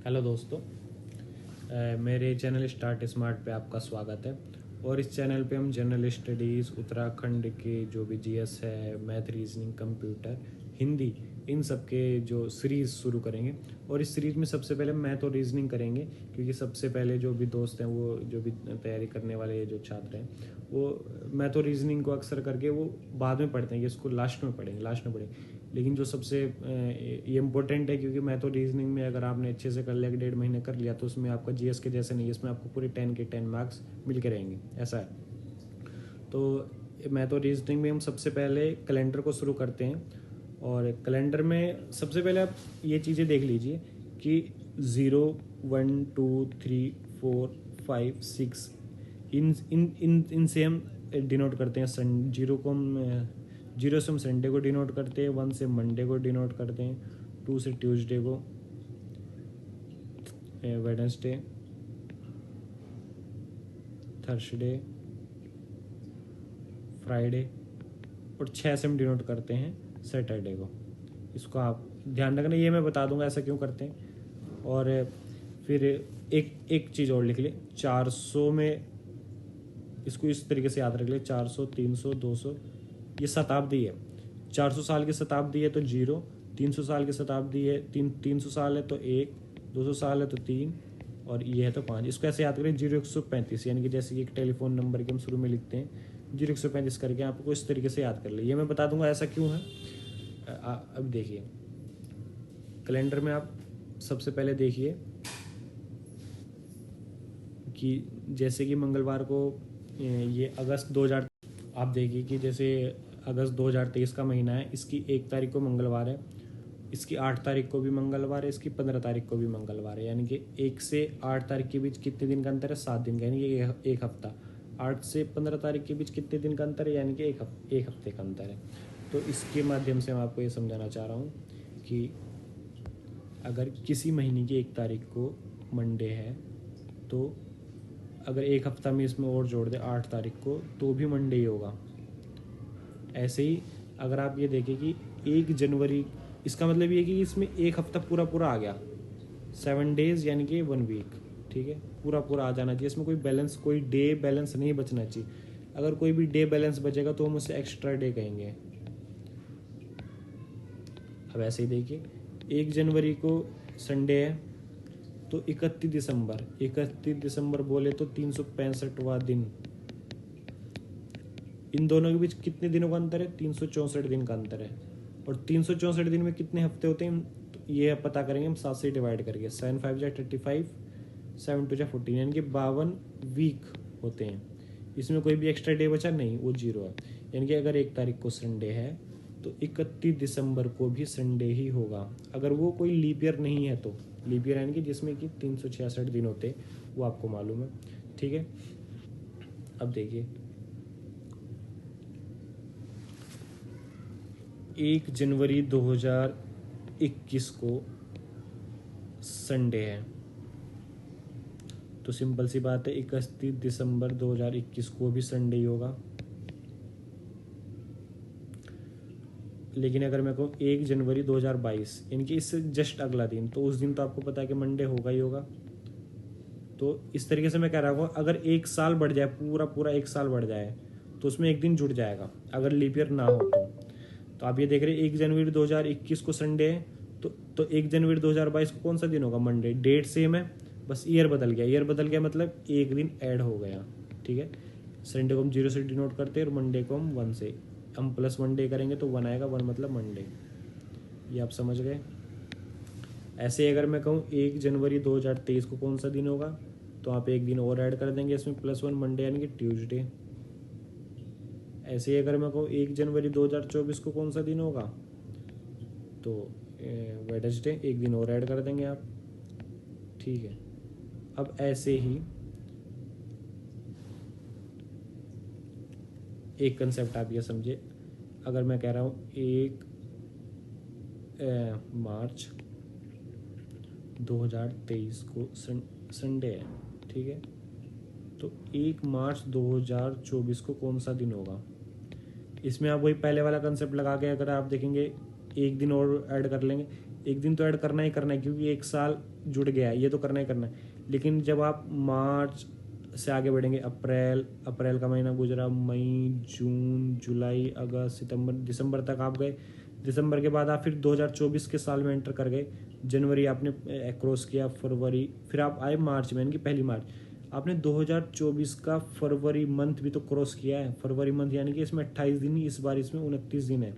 Hello दोस्तों। मेरे channel start smart पे आपका स्वागत है। और इस चैनल पे हम जनरल स्टडीज़, उत्तराखंड के जो भी जीएस है, मैथ, रीजनिंग, कंप्यूटर, हिंदी, इन सब के जो सीरीज़ शुरू करेंगे। और इस सीरीज़ में सबसे पहले मैथ और रीजनिंग करेंगे, क्योंकि सबसे पहले जो भी दोस्त हैं, वो जो भी तैयारी करने वाले जो छात्र हैं, वो मैथ और रीजनिंग को अक्सर करके वो बाद में पढ़ते हैं, ये इसको लास्ट में पढ़ेंगे। लेकिन जो सबसे ये इम्पोर्टेंट है, क्योंकि मैथ और रीजनिंग में अगर आपने अच्छे से कर लिया कि 1.5 महीने कर लिया, तो उसमें आपका जीएस के जैसे नहीं है, इसमें आपको पूरे 10 के 10 मार्क्स मिल के रहेंगे, ऐसा है। तो मैथ और रीजनिंग में हम सबसे पहले कैलेंडर को शुरू करते हैं। और कैलेंडर में सबसे पहले आप ये चीज़ें देख लीजिए कि 0, 1, 2, 3, 4, 5, 6, इनसे हम डिनोट करते हैं। जीरो से हम संडे को डिनोट करते हैं, 1 से मंडे को डिनोट करते हैं, 2 से ट्यूसडे को, वेडनेसडे, थर्सडे, फ्राइडे, और 6 से हम डिनोट करते हैं सैटरडे को। इसको आप ध्यान रखना, ये मैं बता दूंगा ऐसा क्यों करते हैं। और फिर एक चीज़ और लिख ले, 400 में इसको इस तरीके से याद रख ले, 400, 300, 200, ये शताब्दी है। 400 साल की शताब्दी है तो 0, 300 साल की शताब्दी है, 300 साल है तो 1, 200 साल है तो 3, और ये है तो 5। इसको ऐसे याद करें, 0 135, यानी कि जैसे कि एक टेलीफोन नंबर के हम शुरू में लिखते हैं 0 135 करके, आपको इस तरीके से याद कर ले। ये मैं बता दूंगा ऐसा क्यों है। अब देखिए कैलेंडर में आप सबसे पहले देखिए कि जैसे कि मंगलवार को ये अगस्त 2000, आप देखिए कि जैसे अगस्त 2023 का महीना है, इसकी 1 तारीख को मंगलवार है, इसकी 8 तारीख को भी मंगलवार है, इसकी 15 तारीख को भी मंगलवार है। यानी कि 1 से 8 तारीख के बीच कितने दिन का अंतर है? 7 दिन का, यानी कि एक हफ्ता। 8 से 15 तारीख के बीच कितने दिन का अंतर है? यानी कि एक हफ्ते का अंतर है। तो इसके माध्यम से मैं आपको ये समझाना चाह रहा हूँ कि अगर किसी महीने की 1 तारीख को मंडे है, तो अगर एक हफ्ता में इसमें और जोड़ दे 8 तारीख को, तो भी मंडे ही होगा। ऐसे ही अगर आप ये देखें कि 1 जनवरी, इसका मतलब ये कि इसमें एक हफ्ता पूरा आ गया, 7 डेज, यानी कि 1 वीक, ठीक है, पूरा आ जाना चाहिए। इसमें कोई बैलेंस, कोई डे बैलेंस नहीं बचना चाहिए। अगर कोई भी डे बैलेंस बचेगा तो हम उसे एक्स्ट्रा डे कहेंगे। अब ऐसे ही देखिए, 1 जनवरी को संडे है तो 31 दिसंबर बोले तो 365वां दिन। इन दोनों के बीच कितने दिनों का अंतर है? 364 दिन का अंतर है। और 364 दिन में कितने हफ्ते होते हैं? तो ये पता करेंगे हम 7 से डिवाइड करके। 7 5 जा 35, 7 2 जा 14, यानी कि 52 वीक होते हैं। इसमें कोई भी एक्स्ट्रा डे बचा नहीं, वो 0 है। यानी कि अगर 1 तारीख को संडे है तो 31 दिसंबर को भी संडे ही होगा। अगर वो कोई लीप ईयर नहीं है तो, लीप ईयर यानी कि जिसमें कि 366 दिन होते, वो आपको मालूम है, ठीक है। अब देखिए 1 जनवरी 2021 को संडे है, तो सिंपल सी बात है 31 दिसंबर 2021 को भी संडे ही होगा। लेकिन अगर मैं कहूँ 1 जनवरी 2022, यानी कि इससे जस्ट अगला दिन, तो उस दिन तो आपको पता है कि मंडे होगा ही होगा। तो इस तरीके से मैं कह रहा हूँ, अगर 1 साल बढ़ जाए, पूरा 1 साल बढ़ जाए, तो उसमें एक दिन जुड़ जाएगा, अगर लीप ईयर ना हो तो आप ये देख रहे हैं 1 जनवरी 2021 को संडे है, तो 1 जनवरी 2022 को कौन सा दिन होगा? मंडे। डेट सेम है, बस ईयर बदल गया मतलब एक दिन ऐड हो गया, ठीक है। संडे को हम 0 से डिनोट करते हैं और मंडे को हम 1 से, हम +1 डे करेंगे तो 1 आएगा, 1 मतलब मंडे। ये आप समझ गए। ऐसे अगर मैं कहूँ 1 जनवरी 2023 को कौन सा दिन होगा, तो आप एक दिन और ऐड कर देंगे इसमें, +1 मंडे, यानी कि ट्यूसडे। ऐसे ही अगर मैं कहूँ 1 जनवरी 2024 को कौन सा दिन होगा, तो वेडनेसडे, एक दिन और ऐड कर देंगे आप, ठीक है। अब ऐसे ही एक कंसेप्ट आप ये समझे, अगर मैं कह रहा हूँ 1 मार्च 2023 को संडे है, ठीक है, तो 1 मार्च 2024 को कौन सा दिन होगा? इसमें आप वही पहले वाला कंसेप्ट लगा के अगर आप देखेंगे, एक दिन और ऐड कर लेंगे। एक दिन तो ऐड करना ही करना है, क्योंकि एक साल जुड़ गया है, ये तो करना ही करना है। लेकिन जब आप मार्च से आगे बढ़ेंगे, अप्रैल का महीना गुजरा, मई, जून, जुलाई, अगस्त, सितंबर, दिसंबर तक आप गए। दिसंबर के बाद आप फिर 2024 के साल में एंटर कर गए। जनवरी आपने क्रॉस किया, फरवरी, फिर आप आए मार्च में, यानी कि पहली मार्च। आपने 2024 का फरवरी मंथ भी तो क्रॉस किया है। फरवरी मंथ यानी कि इसमें 28 दिन नहीं, इस बार इसमें 29 दिन है।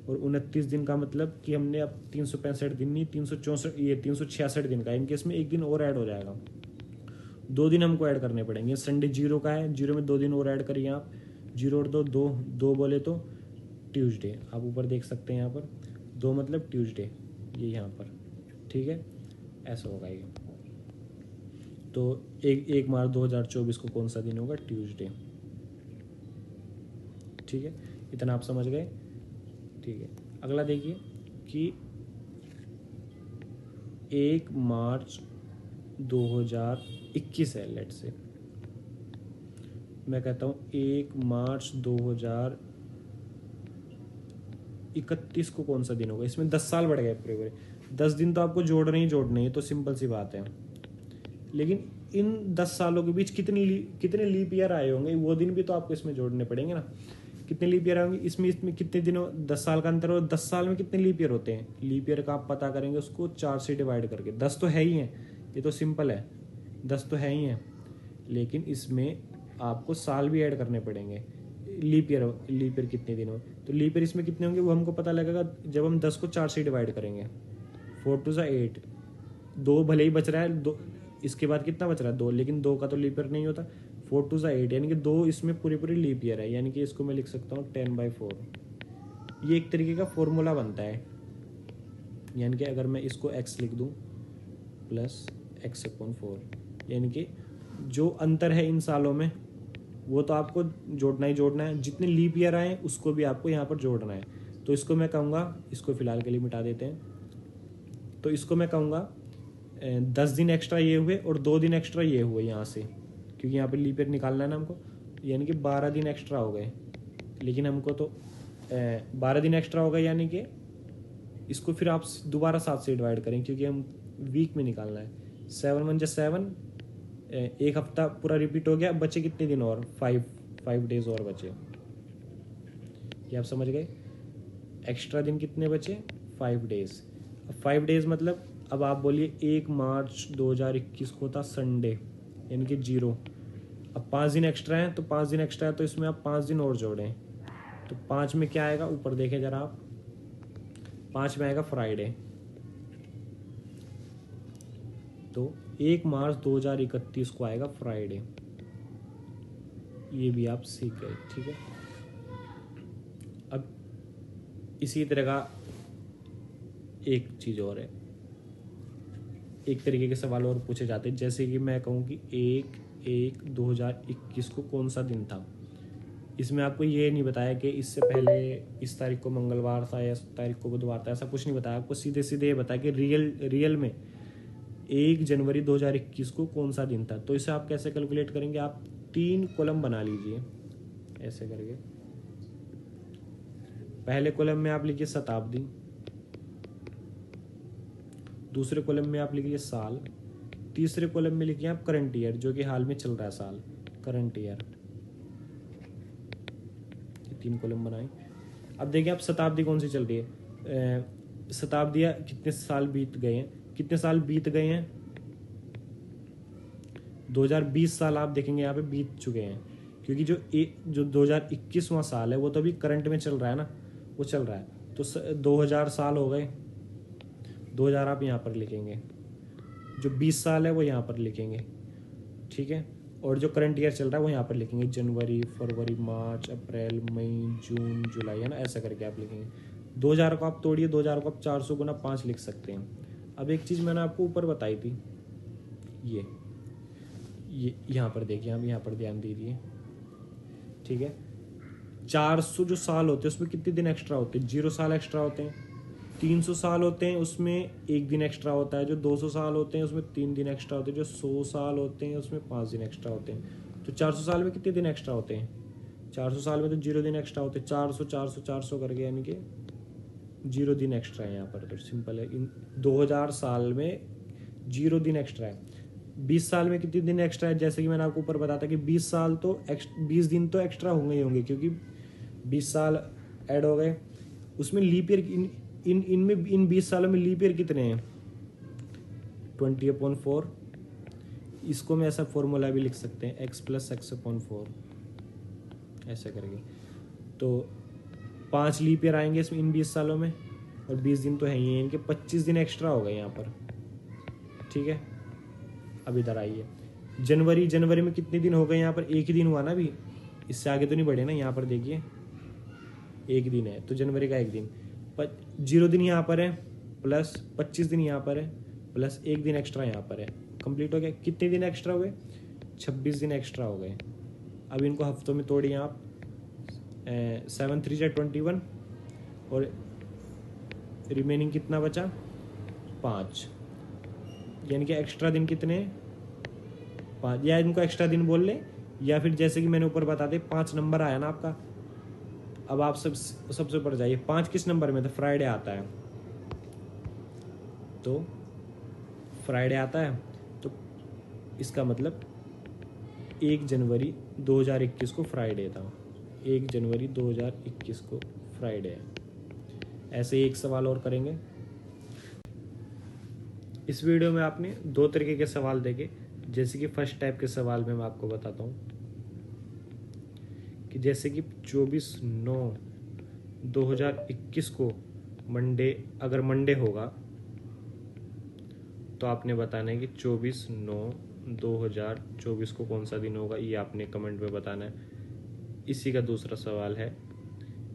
और 29 दिन का मतलब कि हमने अब 365 दिन नहीं, 364, ये 366 दिन का, इनके इसमें एक दिन और ऐड हो जाएगा। 2 दिन हमको ऐड करने पड़ेंगे। संडे 0 का है, 0 में 2 दिन और ऐड करिए आप। 0 और 2, 2, 2 बोले तो ट्यूसडे, आप ऊपर देख सकते हैं यहाँ पर 2 मतलब ट्यूसडे, ये यहाँ पर, ठीक है, ऐसा होगा ये। तो 1 मार्च 2024 को कौन सा दिन होगा? ट्यूसडे, ठीक है, इतना आप समझ गए, ठीक है। अगला देखिए कि 1 मार्च 2021 है, लेट से मैं कहता हूँ 1 मार्च 2031 को कौन सा दिन होगा? इसमें 10 साल बढ़ गए पूरे पूरे। 10 दिन तो आपको जोड़ने ही जोड़ने हैं, तो सिंपल सी बात है। लेकिन इन 10 सालों के बीच कितने लीप ईयर आए होंगे, वो दिन भी तो आपको इसमें जोड़ने पड़ेंगे ना। कितने लीप ईयर आएंगे इसमें कितने दिनों, 10 साल का अंतर हो, 10 साल में कितने लीप ईयर होते हैं? लीप ईयर का आप पता करेंगे उसको 4 से डिवाइड करके। 10 तो है ही है, ये तो सिंपल है, 10 तो है ही है। लेकिन इसमें आपको साल भी ऐड करने पड़ेंगे। लीप ईयर कितने दिन हो, तो लीप ईयर इसमें कितने होंगे वो हमको पता लगेगा जब हम 10 को 4 से डिवाइड करेंगे। 4 2 8, 2 भले ही बच रहा है, 2 इसके बाद कितना बच रहा है? 2, लेकिन 2 का तो लीप ईयर नहीं होता। 4 2 8, यानी कि 2 इसमें पूरी लीप ईयर है, यानी कि इसको मैं लिख सकता हूँ 10/4। ये एक तरीके का फॉर्मूला बनता है, यानी कि अगर मैं इसको x लिख दूँ प्लस x/4, यानी कि जो अंतर है इन सालों में वो तो आपको जोड़ना ही जोड़ना है। जितने लीप ईयर आए उसको भी आपको यहाँ पर जोड़ना है। तो इसको मैं कहूँगा, इसको फिलहाल के लिए मिटा देते हैं, तो इसको मैं कहूँगा 10 दिन एक्स्ट्रा ये हुए और 2 दिन एक्स्ट्रा ये हुए यहाँ से, क्योंकि यहाँ पे लीप ईयर निकालना है ना हमको, यानी कि 12 दिन एक्स्ट्रा हो गए। लेकिन हमको तो 12 दिन एक्स्ट्रा हो गए, यानी कि इसको फिर आप दोबारा 7 से डिवाइड करें, क्योंकि हम वीक में निकालना है। 7 1 7, एक हफ्ता पूरा रिपीट हो गया, बचे कितने दिन और? 5 डेज और बचे, ये आप समझ गए। एक्स्ट्रा दिन कितने बचे? 5 डेज। अब 5 डेज मतलब, अब आप बोलिए 1 मार्च 2021 को था संडे, यानी कि 0। अब 5 दिन एक्स्ट्रा हैं, तो 5 दिन एक्स्ट्रा है तो इसमें आप 5 दिन और जोड़ें, तो 5 में क्या आएगा? ऊपर देखें जरा आप, 5 में आएगा फ्राइडे। तो 1 मार्च 2031 को आएगा फ्राइडे, ये भी आप सीख गए, ठीक है। अब इसी तरह का एक चीज़ और है, एक तरीके के सवाल और पूछे जाते हैं, जैसे कि मैं कहूँ कि 1/1/2021 को कौन सा दिन था। इसमें आपको ये नहीं बताया कि इससे पहले इस तारीख को मंगलवार था या इस तारीख को बुधवार था, ऐसा कुछ नहीं बताया आपको। सीधे सीधे ये बताया कि रियल में 1 जनवरी 2021 को कौन सा दिन था। तो इसे आप कैसे कैलकुलेट करेंगे? आप 3 कॉलम बना लीजिए ऐसे करके। पहले कॉलम में आप लिखिए शताब्दी, दूसरे कॉलम में आप लिखिए साल, तीसरे कॉलम में लिखिए आप करंट ईयर, जो कि हाल में चल रहा है साल, करंट ईयर। 3 कॉलम बनाए। अब देखिए आप शताब्दी कौन सी चल रही है, शताब्दियाँ कितने साल बीत गए हैं, कितने साल बीत गए हैं? 2020 साल आप देखेंगे यहाँ पे बीत चुके हैं, क्योंकि जो 2021वां साल है वो तो अभी करंट में चल रहा है ना, वो चल रहा है। तो 2000 साल हो गए, 2000 आप यहाँ पर लिखेंगे, जो 20 साल है वो यहाँ पर लिखेंगे, ठीक है। और जो करंट ईयर चल रहा है वो यहाँ पर लिखेंगे, जनवरी, फरवरी, मार्च, अप्रैल, मई, जून, जुलाई, है ना, ऐसा करके आप लिखेंगे। 2000 को आप तोड़िए, 2000 को आप 400 गुना 5 लिख सकते हैं। अब एक चीज़ मैंने आपको ऊपर बताई थी, ये यहाँ पर देखिए, आप यहाँ पर ध्यान दीजिए, ठीक है। 400 जो साल होते हैं उसमें कितने दिन एक्स्ट्रा होते हैं? 0 साल एक्स्ट्रा होते हैं। 300 साल होते हैं उसमें 1 दिन एक्स्ट्रा होता है। जो 200 साल होते हैं उसमें 3 दिन एक्स्ट्रा होते हैं। जो 100 साल होते हैं उसमें 5 दिन एक्स्ट्रा होते हैं। तो 400 साल में कितने दिन एक्स्ट्रा होते हैं? 400 साल में तो 0 दिन एक्स्ट्रा होते हैं। 400 400 400 करके, यानी कि 0 दिन एक्स्ट्रा है यहाँ पर, तो सिंपल है। इन 2000 साल में 0 दिन एक्स्ट्रा है। 20 साल में कितने दिन एक्स्ट्रा है, जैसे कि मैंने आपको ऊपर बताया था कि 20 साल तो 20 दिन तो एक्स्ट्रा होंगे ही होंगे, क्योंकि 20 साल ऐड हो गए। उसमें लीप ईयर इन 20 सालों में लीप ईयर कितने हैं, 20/4। इसको मैं ऐसा फॉर्मूला भी लिख सकते हैं, x + x/4 ऐसे करके। तो 5 लीप ईयर आएंगे इसमें इन 20 सालों में, और 20 दिन तो है ही, इनके 25 दिन एक्स्ट्रा हो गए यहाँ पर। ठीक है, अब इधर आइए, जनवरी में कितने दिन हो गए यहाँ पर, 1 ही दिन हुआ ना अभी, इससे आगे तो नहीं बढ़े ना। यहाँ पर देखिए 1 दिन है, तो जनवरी का 1 दिन, 0 दिन यहाँ पर है, प्लस 25 दिन यहाँ पर है, प्लस 1 दिन एक्स्ट्रा यहाँ पर है। कंप्लीट हो गया। कितने दिन एक्स्ट्रा हुए, 26 दिन एक्स्ट्रा हो गए। अब इनको हफ्तों में तोड़िए आप, 7 3 21, और रिमेनिंग कितना बचा, 5, यानी कि एक्स्ट्रा दिन कितने, 5, या इनको एक्स्ट्रा दिन बोल लें, या फिर जैसे कि मैंने ऊपर बता दे 5 नंबर आया ना आपका। अब आप सबसे ऊपर जाइए, 5 किस नंबर में था, फ्राइडे आता है, तो फ्राइडे आता है, तो इसका मतलब 1 जनवरी 2021 को फ्राइडे था, 1 जनवरी 2021 को फ्राइडे है। ऐसे ही एक सवाल और करेंगे। इस वीडियो में आपने 2 तरीके के सवाल देखे। जैसे कि फर्स्ट टाइप के सवाल में मैं आपको बताता हूँ कि जैसे कि 24/9/2021 को मंडे, अगर मंडे होगा तो आपने बताना है कि 24/9/2024 को कौन सा दिन होगा, ये आपने कमेंट में बताना है। इसी का दूसरा सवाल है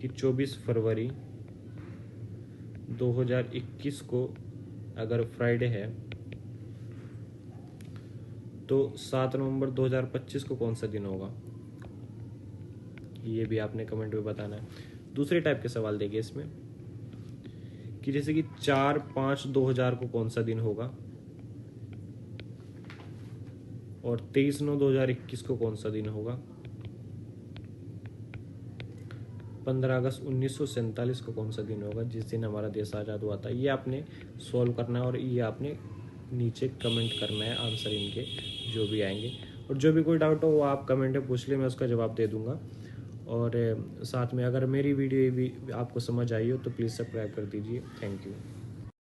कि 24 फरवरी 2021 को अगर फ्राइडे है तो 7 नवंबर 2025 को कौन सा दिन होगा, ये भी आपने कमेंट में बताना है। दूसरे टाइप के सवाल देखिए इसमें कि जैसे कि 4/5/2000 को कौन सा दिन होगा, और 23/9/2021 को कौन सा दिन होगा, 15 अगस्त 1947 को कौन सा दिन होगा, जिस दिन हमारा देश आज़ाद हुआ था। ये आपने सॉल्व करना है और ये आपने नीचे कमेंट करना है आंसर इनके जो भी आएंगे। और जो भी कोई डाउट हो वो आप कमेंट में पूछ ले, मैं उसका जवाब दे दूंगा। और साथ में अगर मेरी वीडियो भी आपको समझ आई हो तो प्लीज़ सब्सक्राइब कर दीजिए। Thank you.